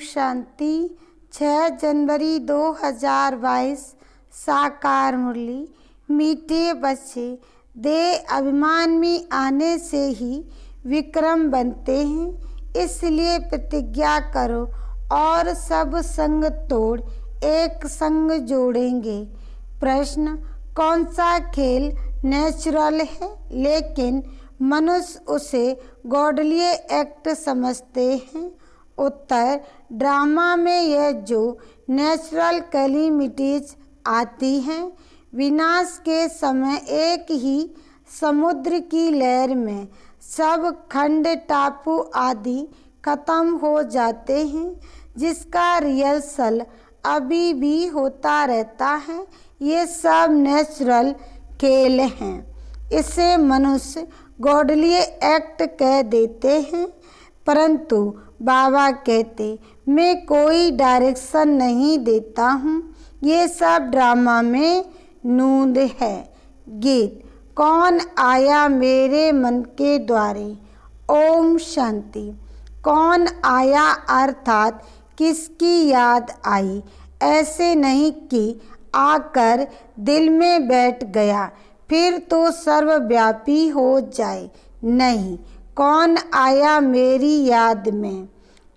शांति। 6 जनवरी 2022। साकार मुरली। मीठे बच्चे, देह अभिमान में आने से ही विक्रम बनते हैं, इसलिए प्रतिज्ञा करो और सब संग तोड़ एक संग जोड़ेंगे। प्रश्न, कौन सा खेल नेचुरल है लेकिन मनुष्य उसे गॉडली एक्ट समझते हैं? उत्तर, ड्रामा में यह जो नेचुरल कैलेमिटीज आती हैं, विनाश के समय एक ही समुद्र की लहर में सब खंड टापू आदि खत्म हो जाते हैं, जिसका रिहर्सल अभी भी होता रहता है। ये सब नेचुरल खेल हैं। इसे मनुष्य गॉडली एक्ट कह देते हैं, परंतु बाबा कहते मैं कोई डायरेक्शन नहीं देता हूँ, ये सब ड्रामा में नूंद है। गीत, कौन आया मेरे मन के द्वारे। ओम शांति। कौन आया अर्थात किसकी याद आई, ऐसे नहीं कि आकर दिल में बैठ गया फिर तो सर्वव्यापी हो जाए। नहीं, कौन आया मेरी याद में।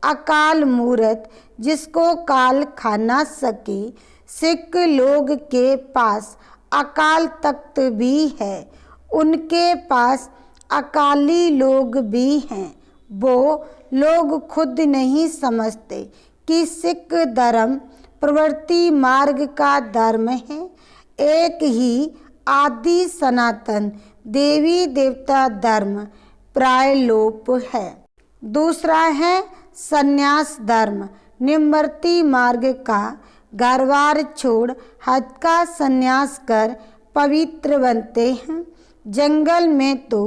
अकाल मूरत, जिसको काल खा ना सके। सिख लोग के पास अकाल तख्त भी है, उनके पास अकाली लोग भी हैं। वो लोग खुद नहीं समझते कि सिख धर्म प्रवृत्ति मार्ग का धर्म है। एक ही आदि सनातन देवी देवता धर्म प्राय लोप है। दूसरा है संन्यास धर्म। निम्रति मार्ग का घरबार छोड़ हद का संन्यास कर पवित्र बनते हैं। जंगल में तो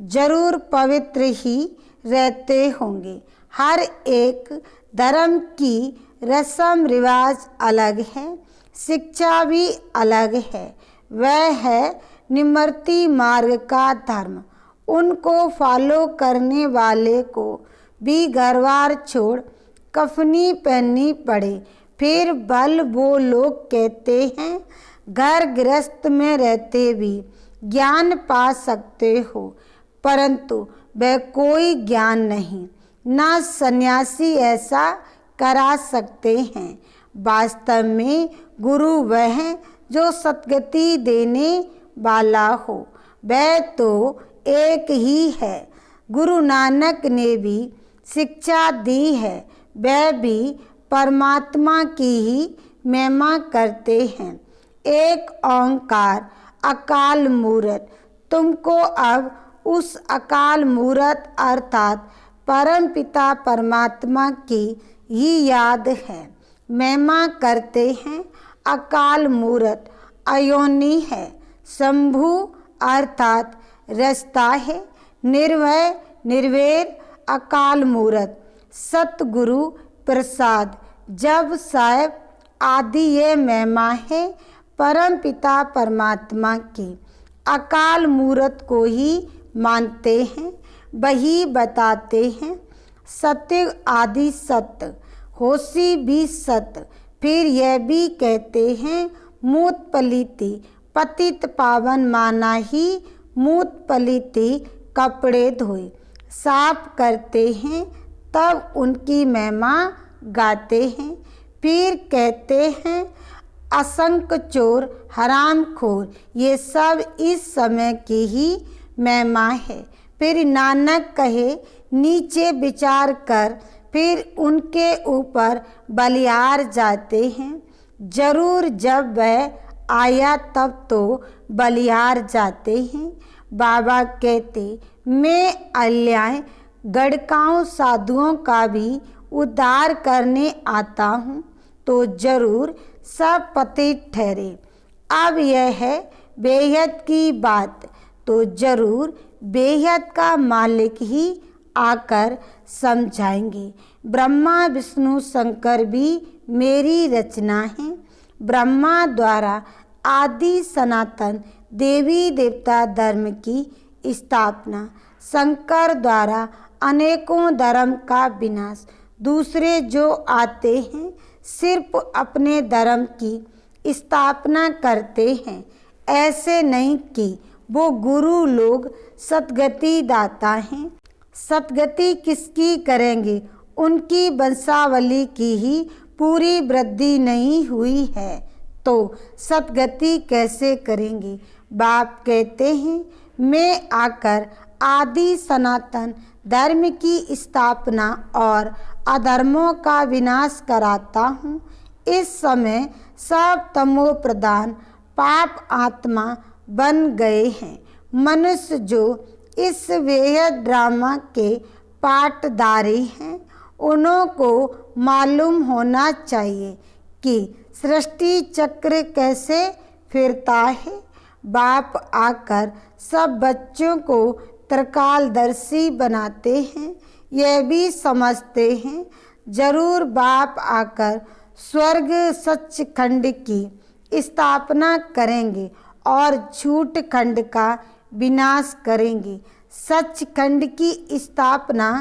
जरूर पवित्र ही रहते होंगे। हर एक धर्म की रस्म रिवाज अलग है, शिक्षा भी अलग है। वह है निम्रति मार्ग का धर्म। उनको फॉलो करने वाले को भी घरबार छोड़ कफनी पहननी पड़े, फिर भल वो लोग कहते हैं घर गृहस्थ में रहते भी ज्ञान पा सकते हो, परंतु वह कोई ज्ञान नहीं। ना सन्यासी ऐसा करा सकते हैं। वास्तव में गुरु वह है जो सद्गति देने वाला हो, वह तो एक ही है। गुरु नानक ने भी शिक्षा दी है, वह भी परमात्मा की ही महिमा करते हैं। एक ओंकार अकाल मूरत। तुमको अब उस अकाल मूरत अर्थात परम पिता परमात्मा की ही याद है। महिमा करते हैं। अकाल मूरत अयोनि है। शंभु अर्थात रास्ता है। निर्भय निर्वैर अकाल मूरत। सतगुरु प्रसाद जब साहेब आदि ये महिमा है परम पिता परमात्मा की। अकाल मूरत को ही मानते हैं, वही बताते हैं। सत्य आदि सत्य, होशी भी सत्य। फिर यह भी कहते हैं मूत पलीति पतित पावन माना ही। मूत पलीति कपड़े धोए साफ करते हैं, तब उनकी महिमा गाते हैं। फिर कहते हैं असंख्य चोर हरामखोर, ये सब इस समय की ही महिमा है। फिर नानक कहे नीचे विचार कर, फिर उनके ऊपर बलिहार जाते हैं। जरूर जब वह आया तब तो बलिहार जाते हैं। बाबा कहते मैं अल्लाह गड़काओं साधुओं का भी उद्धार करने आता हूँ, तो जरूर सब पतित ठहरे। अब यह है बेहद की बात, तो जरूर बेहद का मालिक ही आकर समझाएंगे। ब्रह्मा विष्णु शंकर भी मेरी रचना है। ब्रह्मा द्वारा आदि सनातन देवी देवता धर्म की स्थापना, शंकर द्वारा अनेकों धर्म का विनाश, दूसरे जो आते हैं सिर्फ अपने धर्म की स्थापना करते हैं। ऐसे नहीं कि वो गुरु लोग सद्गति दाता हैं। सद्गति किसकी करेंगे? उनकी वंशावली की ही पूरी वृद्धि नहीं हुई है तो सद्गति कैसे करेंगे? बाप कहते हैं मैं आकर आदि सनातन धर्म की स्थापना और अधर्मों का विनाश कराता हूँ। इस समय सब तमो प्रधान पाप आत्मा बन गए हैं। मनुष्य जो इस वेह ड्रामा के पाठधारी हैं उन्हों को मालूम होना चाहिए कि सृष्टि चक्र कैसे फिरता है। बाप आकर सब बच्चों को त्रिकालदर्शी बनाते हैं। यह भी समझते हैं जरूर बाप आकर स्वर्ग सच्चखंड की स्थापना करेंगे और झूठ खंड का विनाश करेंगे। सच्चखंड की स्थापना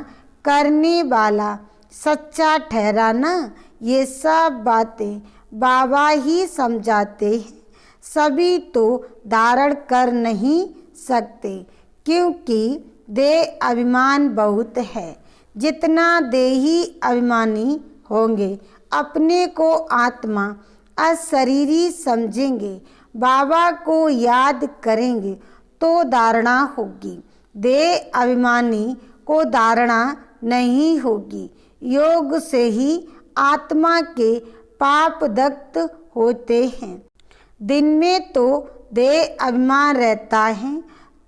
करने वाला सच्चा ठहराना, ये सब बातें बाबा ही समझाते हैं। सभी तो धारण कर नहीं सकते क्योंकि देह अभिमान बहुत है। जितना देही अभिमानी होंगे अपने को आत्मा अशरीरी समझेंगे, बाबा को याद करेंगे तो धारणा होगी। देह अभिमानी को धारणा नहीं होगी। योग से ही आत्मा के पाप दग्ध होते हैं। दिन में तो देह अभिमान रहता है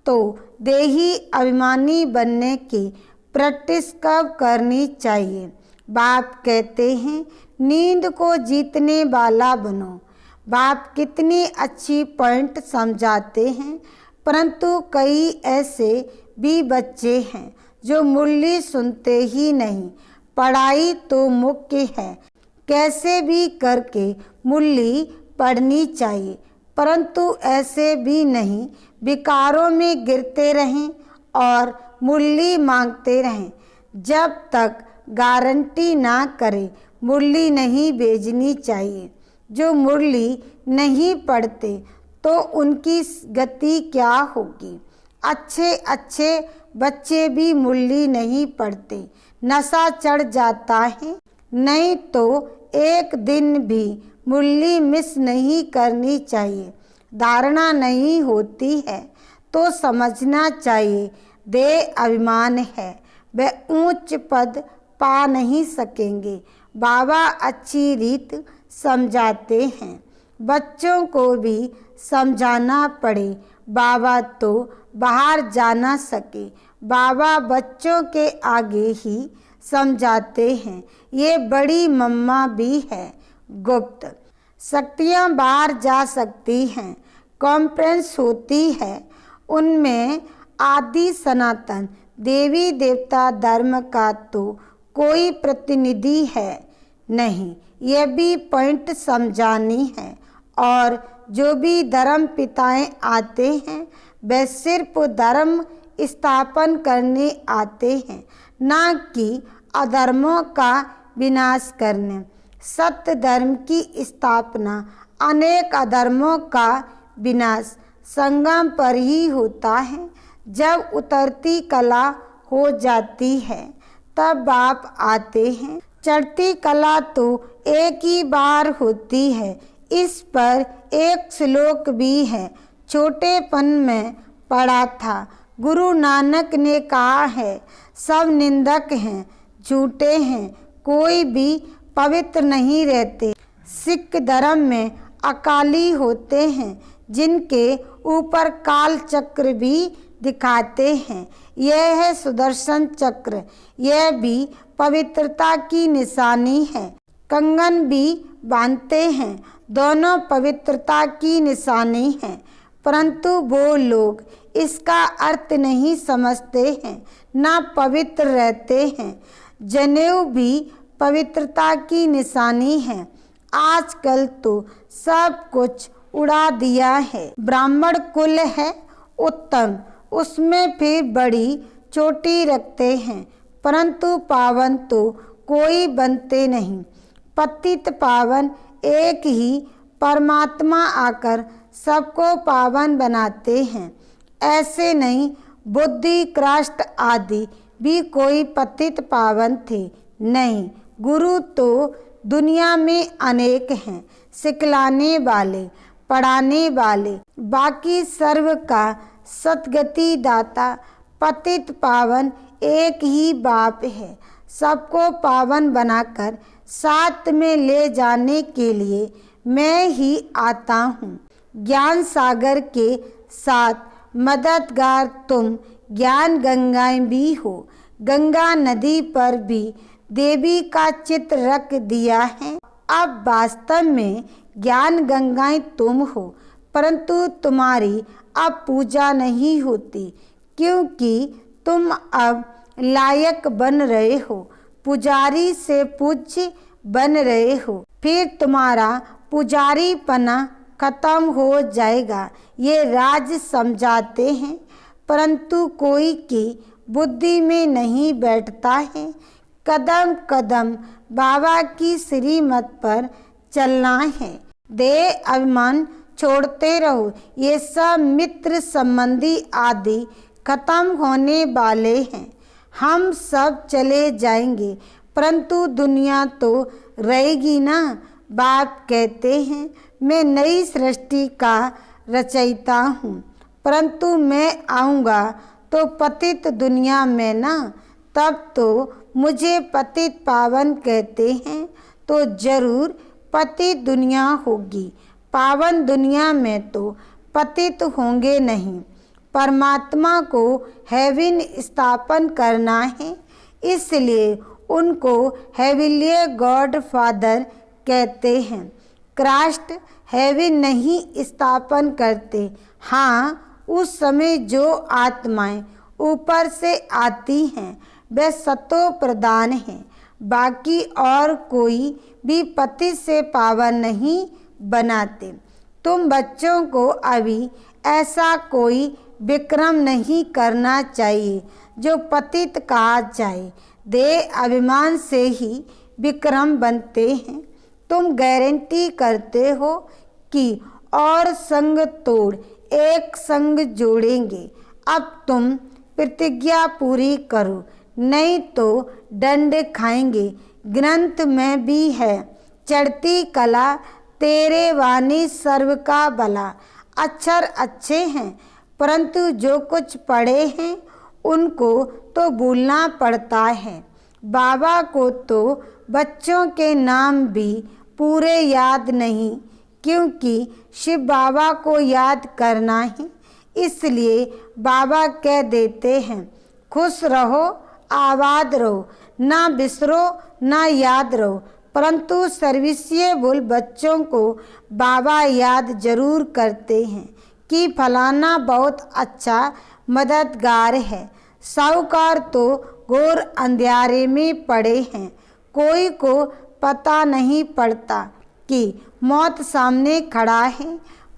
तो देही अभिमानी बनने की प्रैक्टिस कब करनी चाहिए? बाप कहते हैं नींद को जीतने वाला बनो। बाप कितनी अच्छी पॉइंट समझाते हैं, परंतु कई ऐसे भी बच्चे हैं जो मुरली सुनते ही नहीं। पढ़ाई तो मुख्य है, कैसे भी करके मुरली पढ़नी चाहिए, परंतु ऐसे भी नहीं विकारों में गिरते रहें और मुरली मांगते रहें। जब तक गारंटी ना करे मुरली नहीं भेजनी चाहिए। जो मुरली नहीं पढ़ते तो उनकी गति क्या होगी? अच्छे अच्छे बच्चे भी मुरली नहीं पढ़ते, नशा चढ़ जाता है। नहीं तो एक दिन भी मुरली मिस नहीं करनी चाहिए। धारणा नहीं होती है तो समझना चाहिए देह अभिमान है, वे ऊंच पद पा नहीं सकेंगे। बाबा अच्छी रीत समझाते हैं, बच्चों को भी समझाना पड़े। बाबा तो बाहर जा ना सके, बाबा बच्चों के आगे ही समझाते हैं। ये बड़ी मम्मा भी है। गुप्त शक्तियाँ बाहर जा सकती हैं, कॉन्फ्रेंस होती है, उनमें आदि सनातन देवी देवता धर्म का तो कोई प्रतिनिधि है नहीं। यह भी पॉइंट समझानी है। और जो भी धर्म पिताएं आते हैं वे सिर्फ धर्म स्थापन करने आते हैं, ना कि अधर्मों का विनाश करने। सत्य धर्म की स्थापना, अनेक अधर्मों का विनाश संगम पर ही होता है। जब उतरती कला हो जाती है तब बाप आते हैं। चढ़ती कला तो एक ही बार होती है। इस पर एक श्लोक भी है, छोटेपन में पढ़ा था। गुरु नानक ने कहा है सब निंदक हैं, झूठे हैं, कोई भी पवित्र नहीं रहते। सिख धर्म में अकाली होते हैं जिनके ऊपर काल चक्र भी दिखाते हैं। यह है सुदर्शन चक्र, यह भी पवित्रता की निशानी है। कंगन भी बांधते हैं, दोनों पवित्रता की निशानी है, परंतु वो लोग इसका अर्थ नहीं समझते हैं, ना पवित्र रहते हैं। जनेऊ भी पवित्रता की निशानी है। आजकल तो सब कुछ उड़ा दिया है। ब्राह्मण कुल है उत्तम, उसमें फिर बड़ी चोटी रखते हैं, परंतु पावन तो कोई बनते नहीं। पतित पावन एक ही परमात्मा आकर सबको पावन बनाते हैं। ऐसे नहीं, बुद्धि, कृष्ण आदि भी कोई पतित पावन थे नहीं। गुरु तो दुनिया में अनेक हैं, सिखलाने वाले, पढ़ाने वाले, बाकी सर्व का सद्गति दाता। पतित पावन एक ही बाप है। सबको पावन बनाकर साथ में ले जाने के लिए मैं ही आता हूँ। ज्ञान सागर के साथ मददगार तुम ज्ञान गंगाएं भी हो। गंगा नदी पर भी देवी का चित्र रख दिया है। अब वास्तव में ज्ञान गंगाएं तुम हो, परंतु तुम्हारी अब पूजा नहीं होती, क्योंकि तुम अब लायक बन रहे हो, पुजारी से पूज्य बन रहे हो। फिर तुम्हारा पुजारी पना खत्म हो जाएगा। ये राज समझाते हैं, परंतु कोई की बुद्धि में नहीं बैठता है। कदम कदम बाबा की श्रीमत पर चलना है। देह अभिमान छोड़ते रहो। ये सब मित्र संबंधी आदि खत्म होने वाले हैं। हम सब चले जाएंगे, परंतु दुनिया तो रहेगी ना। बाप कहते हैं, मैं नई सृष्टि का रचयिता हूँ, परंतु मैं आऊँगा तो पतित दुनिया में ना। तब तो मुझे पतित पावन कहते हैं, तो जरूर पतित दुनिया होगी। पावन दुनिया में तो पतित होंगे नहीं। परमात्मा को हेवन स्थापन करना है, इसलिए उनको हेविलियर गॉड फादर कहते हैं। कृष्ण हेवन नहीं स्थापन करते। हाँ, उस समय जो आत्माएं ऊपर से आती हैं वे सतो प्रधान हैं। बाकी और कोई भी पति से पावन नहीं बनाते। तुम बच्चों को अभी ऐसा कोई विक्रम नहीं करना चाहिए जो पतित कहा जाए। देह अभिमान से ही विक्रम बनते हैं। तुम गारंटी करते हो कि और संग तोड़ एक संग जोड़ेंगे। अब तुम प्रतिज्ञा पूरी करो, नहीं तो दंड खाएंगे। ग्रंथ में भी है, चढ़ती कला तेरे वाणी सर्व का भला। अक्षर अच्छे हैं, परंतु जो कुछ पढ़े हैं उनको तो भूलना पड़ता है। बाबा को तो बच्चों के नाम भी पूरे याद नहीं, क्योंकि शिव बाबा को याद करना है। इसलिए बाबा कह देते हैं, खुश रहो, आबाद रहो, ना बिसरो ना याद रहो। परंतु सर्विसिएबल बच्चों को बाबा याद जरूर करते हैं कि फलाना बहुत अच्छा मददगार है। साहूकार तो घोर अंधियारे में पड़े हैं। कोई को पता नहीं पड़ता कि मौत सामने खड़ा है।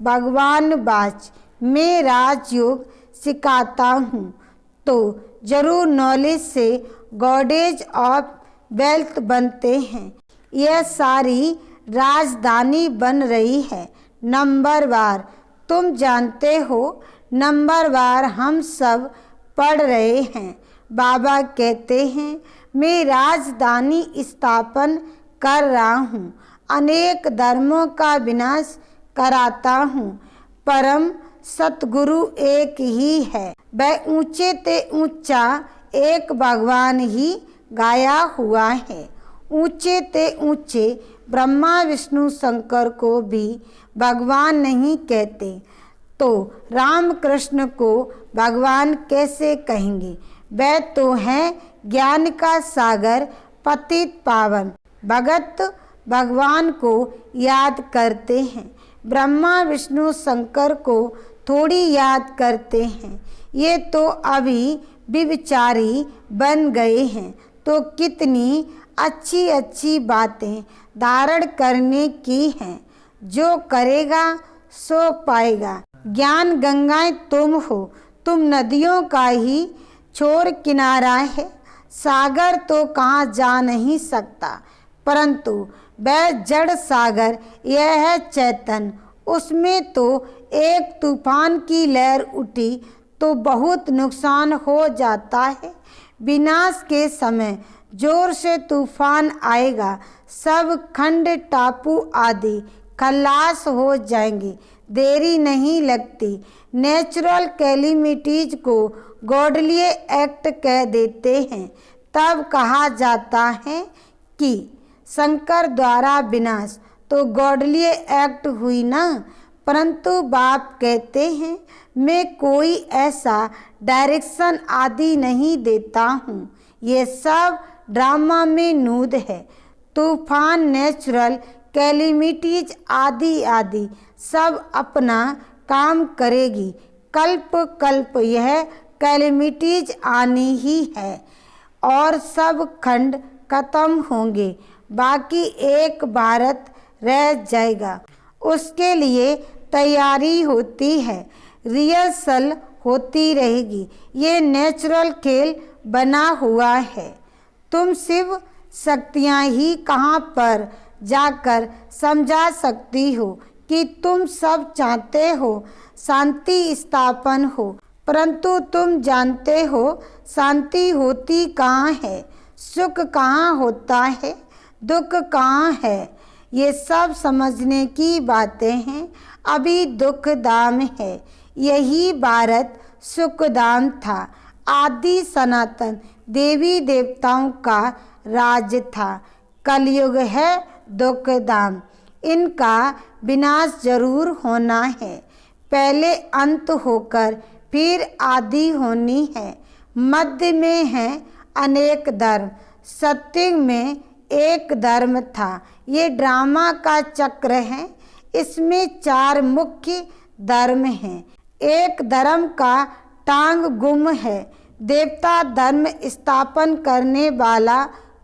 भगवान बाज मैं राजयोग सिखाता हूँ, तो जरूर नॉलेज से गॉडेज ऑफ वेल्थ बनते हैं। यह सारी राजधानी बन रही है। नंबर वार तुम जानते हो, नंबर वार हम सब पढ़ रहे हैं। बाबा कहते हैं, मैं राजधानी स्थापन कर रहा हूँ, अनेक धर्मों का विनाश कराता हूँ। परम सतगुरु एक ही है, वह ऊंचे ते ऊंचा एक भगवान ही गाया हुआ है। ऊंचे ते ऊंचे ब्रह्मा विष्णु शंकर को भी भगवान नहीं कहते, तो राम कृष्ण को भगवान कैसे कहेंगे? वह तो है ज्ञान का सागर, पतित पावन। भगत भगवान को याद करते हैं, ब्रह्मा विष्णु शंकर को थोड़ी याद करते हैं। ये तो अभी विचारी बन गए हैं, तो कितनी अच्छी अच्छी बातें धारण करने की हैं। जो करेगा सो पाएगा। ज्ञान गंगाएं तुम हो, तुम नदियों का ही छोर किनारा है। सागर तो कहाँ जा नहीं सकता, परंतु वह जड़ सागर यह है चैतन्य, उसमें तो एक तूफान की लहर उठी तो बहुत नुकसान हो जाता है। विनाश के समय जोर से तूफान आएगा, सब खंड टापू आदि खलास हो जाएंगे, देरी नहीं लगती। नेचुरल कैलिमिटीज को गॉडली एक्ट कह देते हैं। तब कहा जाता है कि शंकर द्वारा विनाश तो गॉडली एक्ट हुई ना, परंतु बाप कहते हैं मैं कोई ऐसा डायरेक्शन आदि नहीं देता हूँ, ये सब ड्रामा में नूद है। तूफान, नेचुरल कैलिमिटीज आदि आदि सब अपना काम करेगी। कल्प कल्प यह कैलिमिटीज आनी ही है और सब खंड खत्म होंगे, बाकी एक भारत रह जाएगा। उसके लिए तैयारी होती है, रिहर्सल होती रहेगी। ये नेचुरल खेल बना हुआ है। तुम शिव शक्तियाँ ही कहाँ पर जाकर समझा सकती हो कि तुम सब चाहते हो शांति स्थापन हो, परंतु तुम जानते हो शांति होती कहाँ है, सुख कहाँ होता है, दुख कहाँ है। ये सब समझने की बातें हैं। अभी दुख धाम है, यही भारत सुखधाम था। आदि सनातन देवी देवताओं का राज था। कलयुग है दुख धाम, इनका विनाश जरूर होना है। पहले अंत होकर फिर आदि होनी है। मध्य में है अनेक धर्म, सत्युग में एक धर्म था। ये ड्रामा का चक्र है, इसमें 4 मुख्य धर्म हैं। एक धर्म का टांग गुम है। देवता धर्म स्थापन करने वाला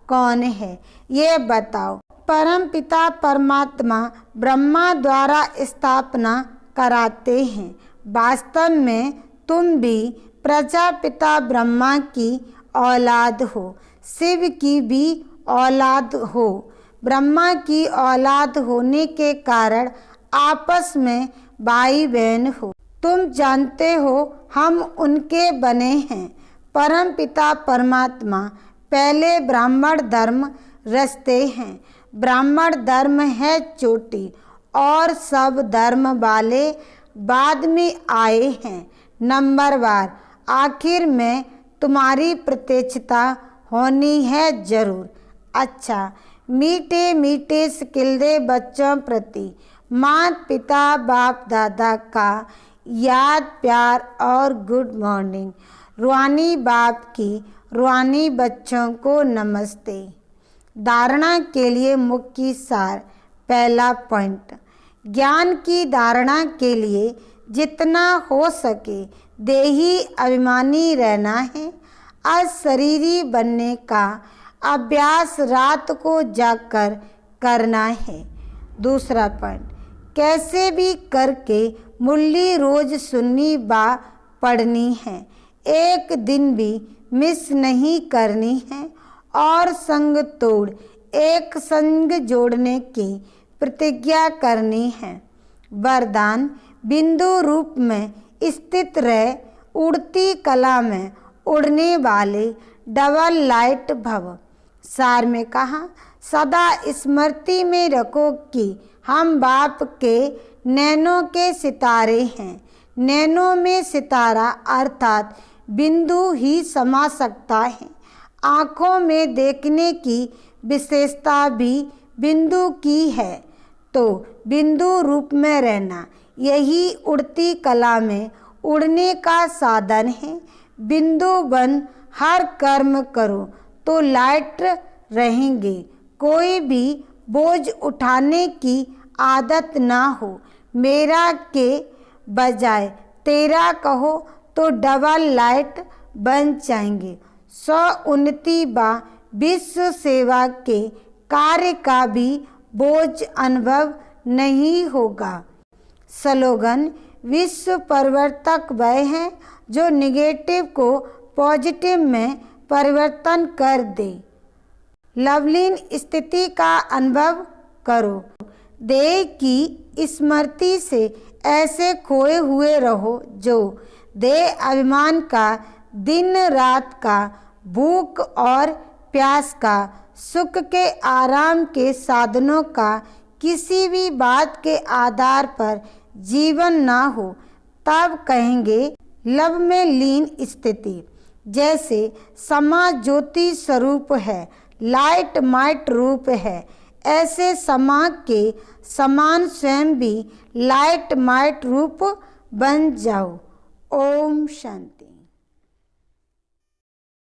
कौन है, ये बताओ। परम पिता परमात्मा ब्रह्मा द्वारा स्थापना कराते हैं। वास्तव में तुम भी प्रजापिता ब्रह्मा की औलाद हो, शिव की भी औलाद हो। ब्रह्मा की औलाद होने के कारण आपस में भाई बहन हो। तुम जानते हो हम उनके बने हैं। परम पिता परमात्मा पहले ब्राह्मण धर्म रचते हैं। ब्राह्मण धर्म है चोटी और सब धर्म वाले बाद में आए हैं नंबरवार। आखिर में तुम्हारी प्रत्यक्षता होनी है जरूर। अच्छा, मीठे मीठे सिकिलदे बच्चों प्रति माता पिता बाप दादा का याद प्यार और गुड मॉर्निंग। रूहानी बाप की रूहानी बच्चों को नमस्ते। धारणा के लिए मुख्य सार। पहला पॉइंट, ज्ञान की धारणा के लिए जितना हो सके देही अभिमानी रहना है। अशरीरी बनने का अभ्यास रात को जाकर करना है। दूसरा पॉइंट, कैसे भी करके मुरली रोज सुननी बा पढ़नी है, एक दिन भी मिस नहीं करनी है और संग तोड़ एक संग जोड़ने की प्रतिज्ञा करनी है। वरदान, बिंदु रूप में स्थित रह, उड़ती कला में उड़ने वाले डबल लाइट भव। सार में कहा, सदा स्मृति में रखो कि हम बाप के नैनों के सितारे हैं। नैनों में सितारा अर्थात बिंदु ही समा सकता है। आँखों में देखने की विशेषता भी बिंदु की है, तो बिंदु रूप में रहना यही उड़ती कला में उड़ने का साधन है। बिंदु बन हर कर्म करो तो लाइट रहेंगे। कोई भी बोझ उठाने की आदत ना हो। मेरा के बजाय तेरा कहो तो डबल लाइट बन जाएंगे। 129 बा विश्व सेवा के कार्य का भी बोझ अनुभव नहीं होगा। स्लोगन, विश्व परिवर्तक वह हैं जो निगेटिव को पॉजिटिव में परिवर्तन कर दे। लवलीन स्थिति का अनुभव करो। देह की स्मृति से ऐसे खोए हुए रहो जो देह अभिमान का, दिन रात का, भूख और प्यास का, सुख के आराम के साधनों का, किसी भी बात के आधार पर जीवन ना हो। तब कहेंगे लव में लीन स्थिति। जैसे समा ज्योति स्वरूप है, लाइट माइट रूप है, ऐसे समा के समान स्वयं भी लाइट माइट रूप बन जाओ। ओम शांति।